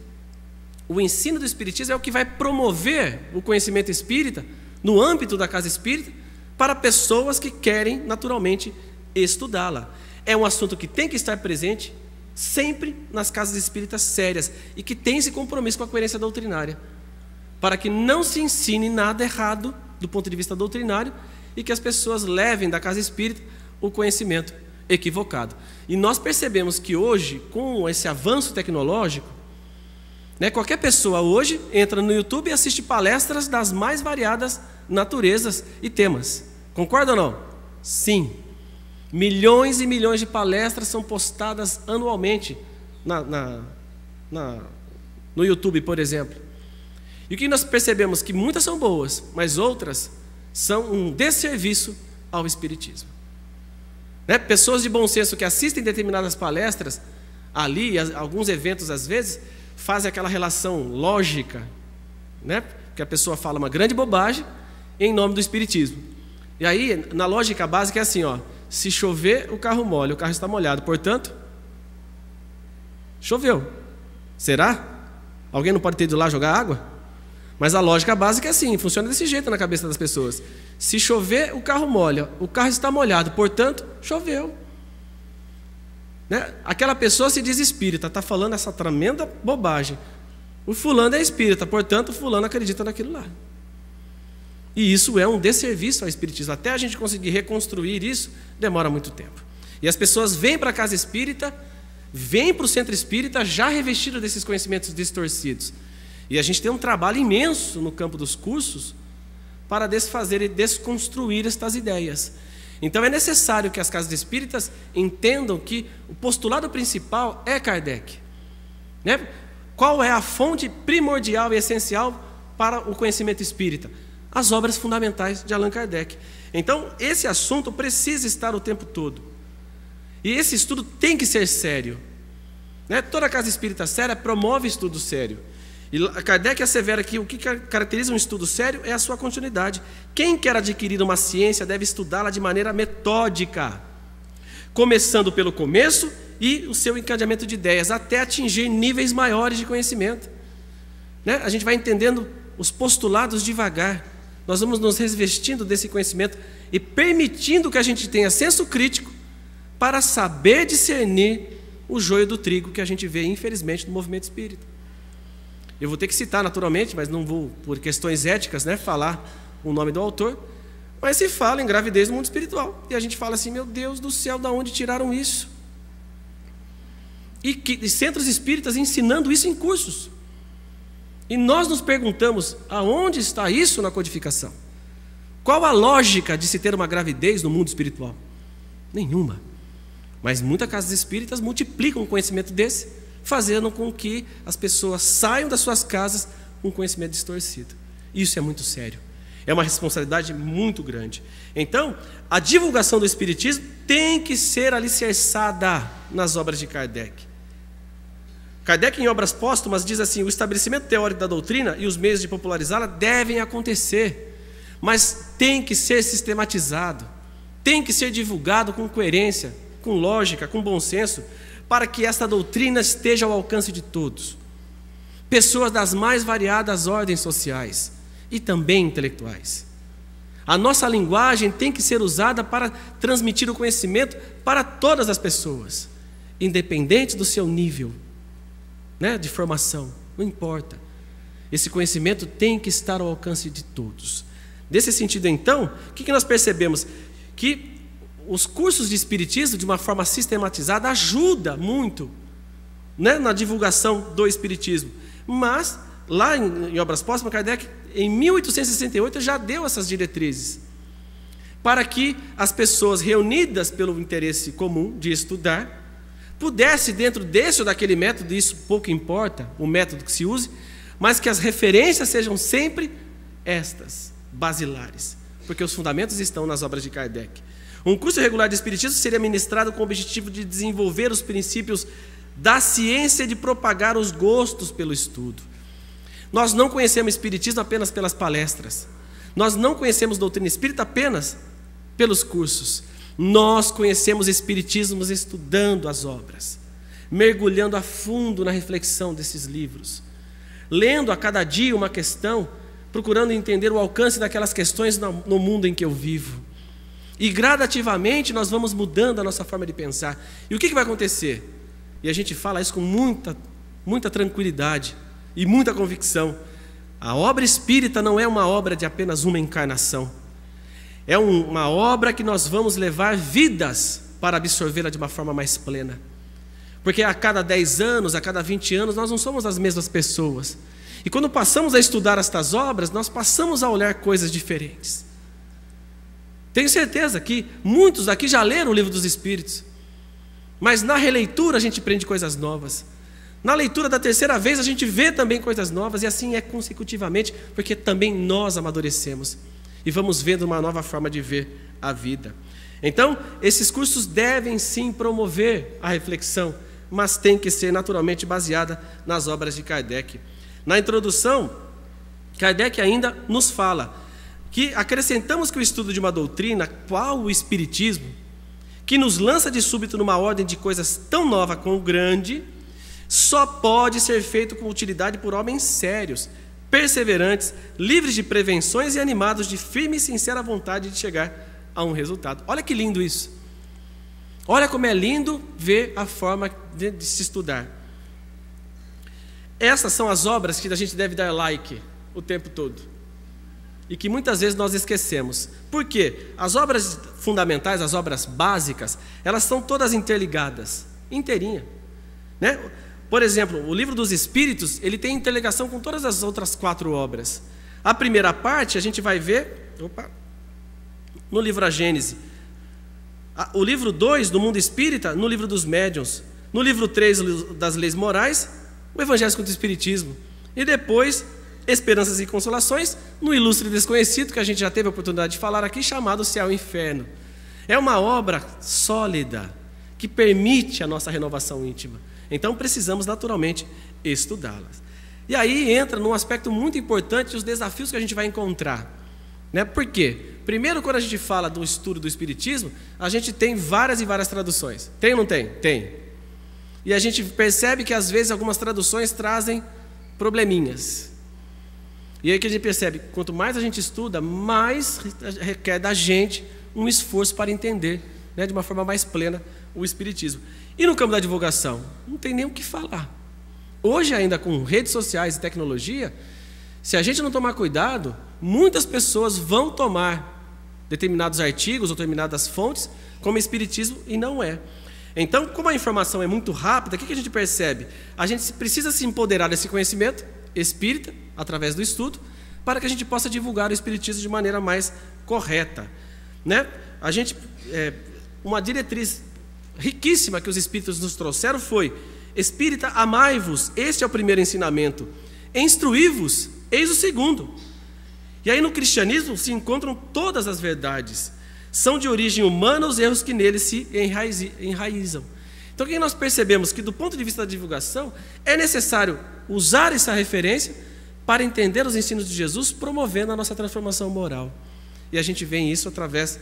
O ensino do espiritismo é o que vai promover o conhecimento espírita no âmbito da casa espírita para pessoas que querem naturalmente estudá-la. É um assunto que tem que estar presente sempre nas casas espíritas sérias e que tem esse compromisso com a coerência doutrinária, para que não se ensine nada errado do ponto de vista doutrinário e que as pessoas levem da casa espírita o conhecimento equivocado. E nós percebemos que hoje, com esse avanço tecnológico, né, qualquer pessoa hoje entra no YouTube e assiste palestras das mais variadas naturezas e temas. Concorda ou não? Sim. Milhões e milhões de palestras são postadas anualmente no YouTube, por exemplo. E o que nós percebemos? Que muitas são boas, mas outras são um desserviço ao espiritismo. Né? Pessoas de bom senso que assistem determinadas palestras, ali, alguns eventos às vezes, fazem aquela relação lógica, né? Que a pessoa fala uma grande bobagem em nome do espiritismo. E aí, na lógica básica é assim, ó: se chover, o carro molha, o carro está molhado, portanto, choveu. Será? Alguém não pode ter ido lá jogar água? Mas a lógica básica é assim, funciona desse jeito na cabeça das pessoas. Se chover, o carro molha, o carro está molhado, portanto, choveu. Né? Aquela pessoa se diz espírita, está falando essa tremenda bobagem. O fulano é espírita, portanto, o fulano acredita naquilo lá. E isso é um desserviço ao espiritismo. Até a gente conseguir reconstruir isso, demora muito tempo. E as pessoas vêm para a casa espírita, vêm para o centro espírita já revestido desses conhecimentos distorcidos. E a gente tem um trabalho imenso no campo dos cursos para desfazer e desconstruir estas ideias. Então é necessário que as casas espíritas entendam que o postulado principal é Kardec, né? Qual é a fonte primordial e essencial para o conhecimento espírita? As obras fundamentais de Allan Kardec. Então esse assunto precisa estar o tempo todo. E esse estudo tem que ser sério, né? Toda casa espírita séria promove estudo sério. E Kardec assevera que o que caracteriza um estudo sério é a sua continuidade. Quem quer adquirir uma ciência deve estudá-la de maneira metódica, começando pelo começo e o seu encadeamento de ideias, até atingir níveis maiores de conhecimento. Né? A gente vai entendendo os postulados devagar. Nós vamos nos revestindo desse conhecimento e permitindo que a gente tenha senso crítico para saber discernir o joio do trigo que a gente vê, infelizmente, no movimento espírita. Eu vou ter que citar naturalmente, mas não vou, por questões éticas, né, falar o nome do autor, mas se fala em gravidez no mundo espiritual. E a gente fala assim, meu Deus do céu, de onde tiraram isso? E centros espíritas ensinando isso em cursos. E nós nos perguntamos, aonde está isso na codificação? Qual a lógica de se ter uma gravidez no mundo espiritual? Nenhuma. Mas muitas casas espíritas multiplicam um conhecimento desse, fazendo com que as pessoas saiam das suas casas com conhecimento distorcido. Isso é muito sério. É uma responsabilidade muito grande. Então, a divulgação do Espiritismo tem que ser alicerçada nas obras de Kardec. Kardec, em Obras Póstumas, diz assim: o estabelecimento teórico da doutrina e os meios de popularizá-la devem acontecer, mas tem que ser sistematizado, tem que ser divulgado com coerência, com lógica, com bom senso, para que esta doutrina esteja ao alcance de todos. Pessoas das mais variadas ordens sociais e também intelectuais. A nossa linguagem tem que ser usada para transmitir o conhecimento para todas as pessoas, independente do seu nível, de formação, não importa. Esse conhecimento tem que estar ao alcance de todos. Nesse sentido, então, o que nós percebemos? Que os cursos de Espiritismo, de uma forma sistematizada, ajuda muito, na divulgação do Espiritismo. Mas, lá em Obras Póstumas, Kardec, em 1868, já deu essas diretrizes, para que as pessoas reunidas pelo interesse comum de estudar, pudesse, dentro desse ou daquele método, isso pouco importa, o método que se use, mas que as referências sejam sempre estas, basilares, porque os fundamentos estão nas obras de Kardec. Um curso regular de Espiritismo seria ministrado com o objetivo de desenvolver os princípios da ciência e de propagar os gostos pelo estudo. Nós não conhecemos Espiritismo apenas pelas palestras. Nós não conhecemos doutrina espírita apenas pelos cursos. Nós conhecemos Espiritismo estudando as obras, mergulhando a fundo na reflexão desses livros, lendo a cada dia uma questão, procurando entender o alcance daquelas questões no mundo em que eu vivo. E gradativamente nós vamos mudando a nossa forma de pensar. E o que vai acontecer? E a gente fala isso com muita tranquilidade e muita convicção. A obra espírita não é uma obra de apenas uma encarnação. É uma obra que nós vamos levar vidas para absorvê-la de uma forma mais plena. Porque a cada 10 anos, a cada 20 anos, nós não somos as mesmas pessoas. E quando passamos a estudar estas obras, nós passamos a olhar coisas diferentes. Tenho certeza que muitos aqui já leram o Livro dos Espíritos, mas na releitura a gente aprende coisas novas. Na leitura da terceira vez a gente vê também coisas novas, e assim é consecutivamente, porque também nós amadurecemos e vamos vendo uma nova forma de ver a vida. Então, esses cursos devem sim promover a reflexão, mas tem que ser naturalmente baseada nas obras de Kardec. Na introdução, Kardec ainda nos fala que acrescentamos que o estudo de uma doutrina, qual o Espiritismo, que nos lança de súbito numa ordem de coisas tão nova como grande, só pode ser feito com utilidade por homens sérios, perseverantes, livres de prevenções e animados de firme e sincera vontade de chegar a um resultado. Olha que lindo isso. Olha como é lindo ver a forma de se estudar. Essas são as obras que a gente deve dar like o tempo todo, e que muitas vezes nós esquecemos. Por quê? As obras fundamentais, as obras básicas, elas são todas interligadas, inteirinha, Por exemplo, o Livro dos Espíritos, ele tem interligação com todas as outras 4 obras. A primeira parte a gente vai ver no livro A Gênese. O livro 2 do Mundo Espírita, no livro dos Médiuns. No livro 3 das Leis Morais, o Evangelho segundo o Espiritismo. E depois, Esperanças e Consolações, no Ilustre Desconhecido, que a gente já teve a oportunidade de falar aqui, chamado Céu e Inferno. É uma obra sólida, que permite a nossa renovação íntima. Então precisamos naturalmente estudá-las. E aí entra num aspecto muito importante os desafios que a gente vai encontrar. Por quê? Primeiro, quando a gente fala do estudo do Espiritismo, a gente tem várias e várias traduções. Tem ou não tem? Tem. E a gente percebe que às vezes algumas traduções trazem probleminhas. E aí que a gente percebe, quanto mais a gente estuda, mais requer da gente um esforço para entender, de uma forma mais plena, o Espiritismo. E no campo da divulgação? Não tem nem o que falar. Hoje ainda com redes sociais e tecnologia, se a gente não tomar cuidado, muitas pessoas vão tomar determinados artigos ou determinadas fontes como Espiritismo e não é. Então, como a informação é muito rápida, o que a gente percebe? A gente precisa se empoderar desse conhecimento espírita, através do estudo, para que a gente possa divulgar o Espiritismo de maneira mais correta. A gente uma diretriz riquíssima que os Espíritos nos trouxeram foi: Espírita, amai-vos, este é o primeiro ensinamento. Instruí-vos, eis o segundo. E aí no cristianismo se encontram todas as verdades. São de origem humana os erros que neles se enraizam. Então, o que nós percebemos? Que do ponto de vista da divulgação, é necessário usar essa referência para entender os ensinos de Jesus, promovendo a nossa transformação moral. E a gente vê isso através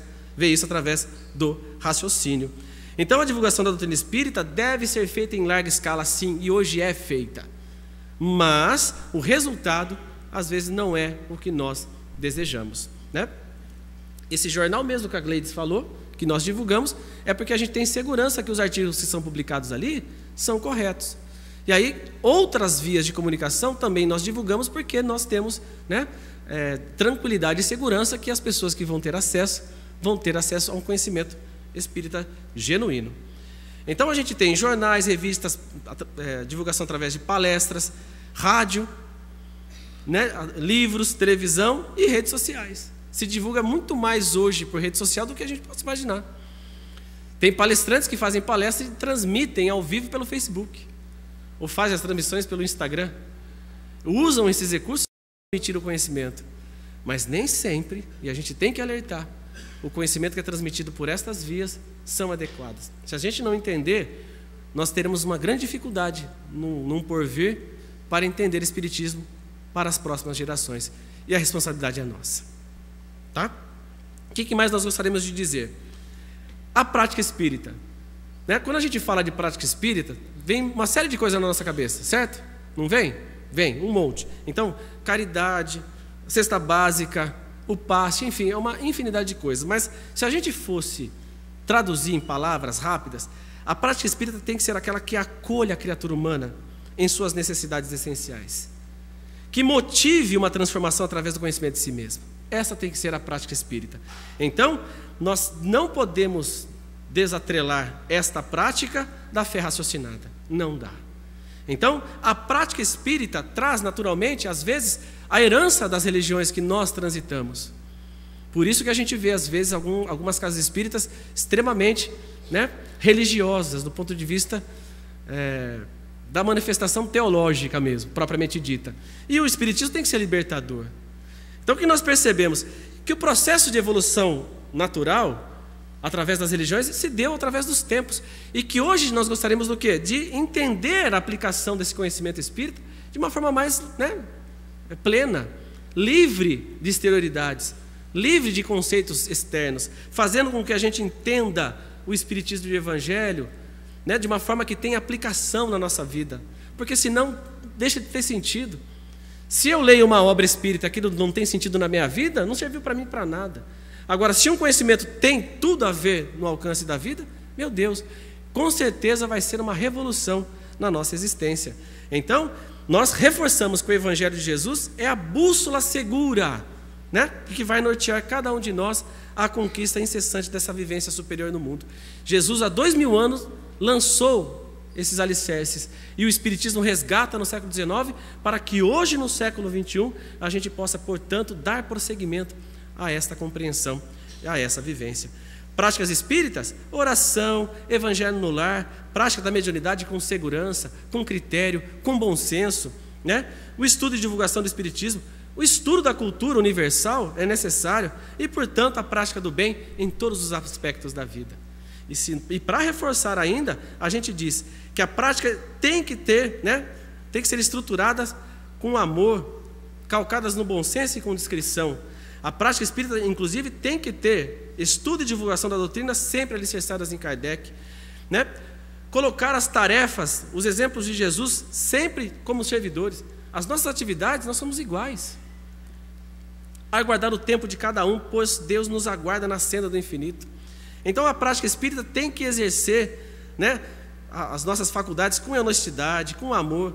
do raciocínio. Então, a divulgação da doutrina espírita deve ser feita em larga escala, sim, e hoje é feita. Mas o resultado, às vezes, não é o que nós desejamos, né? Esse jornal mesmo que a Gleides falou, que nós divulgamos, é porque a gente tem segurança que os artigos que são publicados ali são corretos. E aí, outras vias de comunicação também nós divulgamos porque nós temos, né, tranquilidade e segurança que as pessoas que vão ter acesso a um conhecimento espírita genuíno. Então a gente tem jornais, revistas, divulgação através de palestras, rádio, né, livros, televisão e redes sociais. Se divulga muito mais hoje por rede social do que a gente pode imaginar. Tem palestrantes que fazem palestras e transmitem ao vivo pelo Facebook, ou fazem as transmissões pelo Instagram. Usam esses recursos para transmitir o conhecimento, mas nem sempre, e a gente tem que alertar, o conhecimento que é transmitido por estas vias são adequadas. Se a gente não entender, nós teremos uma grande dificuldade num porvir para entender o Espiritismo para as próximas gerações. E a responsabilidade é nossa. Tá? O que mais nós gostaríamos de dizer? A prática espírita. Né? Quando a gente fala de prática espírita, vem uma série de coisas na nossa cabeça, certo? Não vem? Vem, um monte. Então, caridade, cesta básica, o passe, enfim, é uma infinidade de coisas. Mas se a gente fosse traduzir em palavras rápidas, a prática espírita tem que ser aquela que acolha a criatura humana em suas necessidades essenciais, que motive uma transformação através do conhecimento de si mesmo. Essa tem que ser a prática espírita. Então, nós não podemos desatrelar esta prática da fé raciocinada. Não dá. Então, a prática espírita traz naturalmente, às vezes, a herança das religiões que nós transitamos. Por isso que a gente vê, às vezes, algumas casas espíritas extremamente, né, religiosas, do ponto de vista da manifestação teológica mesmo, propriamente dita. E o espiritismo tem que ser libertador. Então, o que nós percebemos? Que o processo de evolução natural, através das religiões, se deu através dos tempos. E que hoje nós gostaríamos do quê? De entender a aplicação desse conhecimento espírita de uma forma mais, né, plena, livre de exterioridades, livre de conceitos externos, fazendo com que a gente entenda o espiritismo e o evangelho, né, de uma forma que tenha aplicação na nossa vida. Porque senão deixa de ter sentido. Se eu leio uma obra espírita, aquilo não tem sentido na minha vida, não serviu para mim para nada. Agora, se um conhecimento tem tudo a ver no alcance da vida, meu Deus, com certeza vai ser uma revolução na nossa existência. Então, nós reforçamos que o Evangelho de Jesus é a bússola segura, né, que vai nortear cada um de nós à conquista incessante dessa vivência superior no mundo. Jesus, há 2000 anos, lançou esses alicerces, e o Espiritismo resgata no século XIX, para que hoje, no século XXI, a gente possa, portanto, dar prosseguimento a esta compreensão, a essa vivência. Práticas espíritas, oração, evangelho no lar, prática da mediunidade com segurança, com critério, com bom senso, né? O estudo e divulgação do Espiritismo, o estudo da cultura universal é necessário, e, portanto, a prática do bem em todos os aspectos da vida. E para reforçar ainda, a gente diz que a prática tem que ter, né, tem que ser estruturada com amor, calcadas no bom senso e com discrição. A prática espírita, inclusive, tem que ter estudo e divulgação da doutrina sempre alicerçadas em Kardec, né? Colocar as tarefas, os exemplos de Jesus, sempre como servidores. As nossas atividades, nós somos iguais. Aguardar o tempo de cada um, pois Deus nos aguarda na senda do infinito. Então, a prática espírita tem que exercer, né, as nossas faculdades com honestidade, com amor.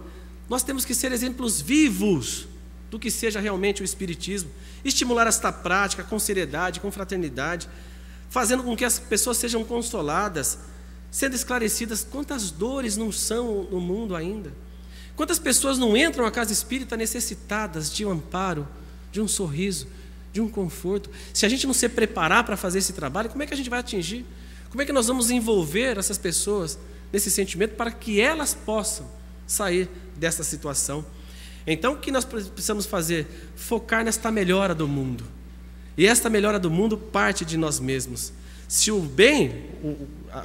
Nós temos que ser exemplos vivos do que seja realmente o Espiritismo. Estimular esta prática com seriedade, com fraternidade, fazendo com que as pessoas sejam consoladas, sendo esclarecidas quantas dores não são no mundo ainda. Quantas pessoas não entram à casa espírita necessitadas de um amparo, de um sorriso, de um conforto. Se a gente não se preparar para fazer esse trabalho, como é que a gente vai atingir? Como é que nós vamos envolver essas pessoas nesse sentimento para que elas possam sair dessa situação? Então, o que nós precisamos fazer? Focar nesta melhora do mundo. E esta melhora do mundo parte de nós mesmos. Se o bem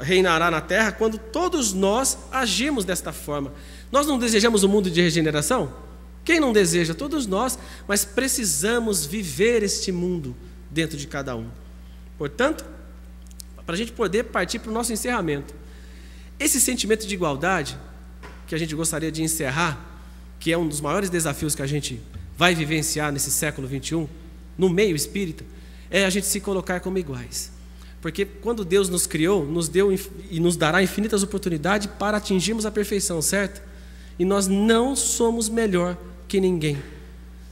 reinará na terra quando todos nós agimos desta forma. Nós não desejamos um mundo de regeneração? Quem não deseja? Todos nós, mas precisamos viver este mundo dentro de cada um. Portanto, para a gente poder partir para o nosso encerramento, esse sentimento de igualdade, que a gente gostaria de encerrar, que é um dos maiores desafios que a gente vai vivenciar nesse século XXI, no meio espírita, é a gente se colocar como iguais. Porque quando Deus nos criou, nos deu e nos dará infinitas oportunidades para atingirmos a perfeição, certo? E nós não somos melhor que ninguém.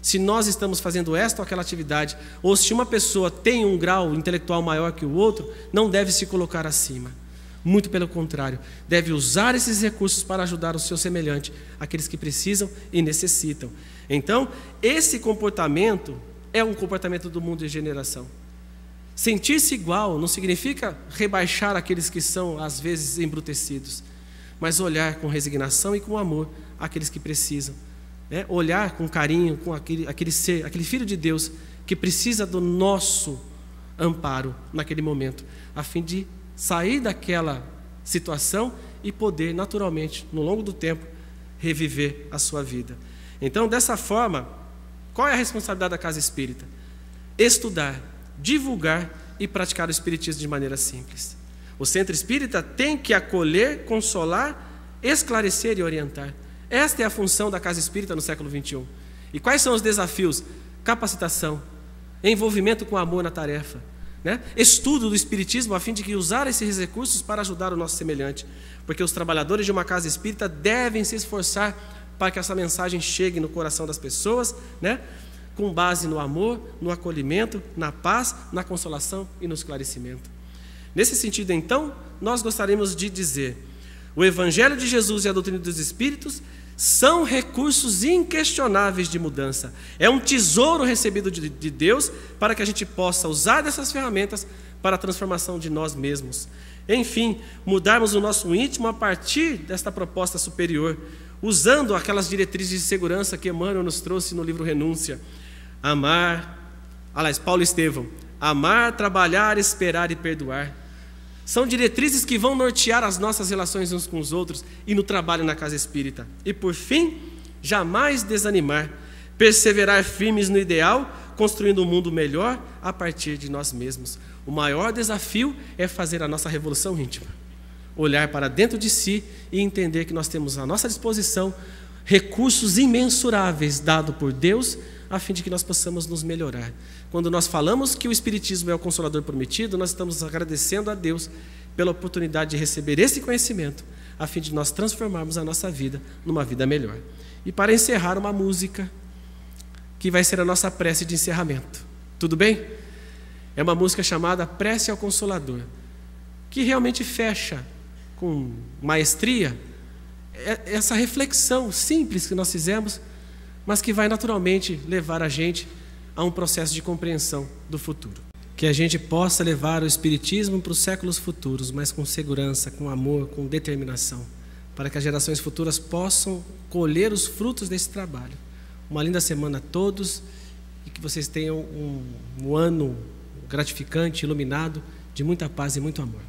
Se nós estamos fazendo esta ou aquela atividade, ou se uma pessoa tem um grau intelectual maior que o outro, não deve se colocar acima. Muito pelo contrário, deve usar esses recursos para ajudar o seu semelhante, aqueles que precisam e necessitam. Então, esse comportamento é um comportamento do mundo de regeneração. Sentir-se igual não significa rebaixar aqueles que são, às vezes, embrutecidos, mas olhar com resignação e com amor aqueles que precisam. Olhar com carinho, com aquele ser, aquele filho de Deus que precisa do nosso amparo naquele momento, a fim de sair daquela situação e poder naturalmente, no longo do tempo, reviver a sua vida. Então, dessa forma, qual é a responsabilidade da Casa Espírita? Estudar, divulgar e praticar o Espiritismo de maneira simples. O Centro Espírita tem que acolher, consolar, esclarecer e orientar. Esta é a função da Casa Espírita no século XXI. E quais são os desafios? Capacitação, envolvimento com amor na tarefa, estudo do Espiritismo a fim de que usar esses recursos para ajudar o nosso semelhante, porque os trabalhadores de uma Casa Espírita devem se esforçar para que essa mensagem chegue no coração das pessoas, com base no amor, no acolhimento, na paz, na consolação e no esclarecimento. Nesse sentido, então, nós gostaríamos de dizer: o Evangelho de Jesus e a doutrina dos Espíritos são recursos inquestionáveis de mudança. É um tesouro recebido de Deus para que a gente possa usar dessas ferramentas para a transformação de nós mesmos. Enfim, mudarmos o nosso íntimo a partir desta proposta superior, usando aquelas diretrizes de segurança que Emmanuel nos trouxe no livro Renúncia. Paulo Estevão, amar, trabalhar, esperar e perdoar. São diretrizes que vão nortear as nossas relações uns com os outros e no trabalho na Casa Espírita. E por fim, jamais desanimar, perseverar firmes no ideal, construindo um mundo melhor a partir de nós mesmos. O maior desafio é fazer a nossa revolução íntima. Olhar para dentro de si e entender que nós temos à nossa disposição recursos imensuráveis dados por Deus, a fim de que nós possamos nos melhorar. Quando nós falamos que o Espiritismo é o Consolador prometido, nós estamos agradecendo a Deus pela oportunidade de receber esse conhecimento, a fim de nós transformarmos a nossa vida numa vida melhor. E para encerrar, uma música que vai ser a nossa prece de encerramento. Tudo bem? É uma música chamada Prece ao Consolador, que realmente fecha com maestria essa reflexão simples que nós fizemos, mas que vai naturalmente levar a gente a um processo de compreensão do futuro. Que a gente possa levar o Espiritismo para os séculos futuros, mas com segurança, com amor, com determinação, para que as gerações futuras possam colher os frutos desse trabalho. Uma linda semana a todos e que vocês tenham um ano gratificante, iluminado, de muita paz e muito amor.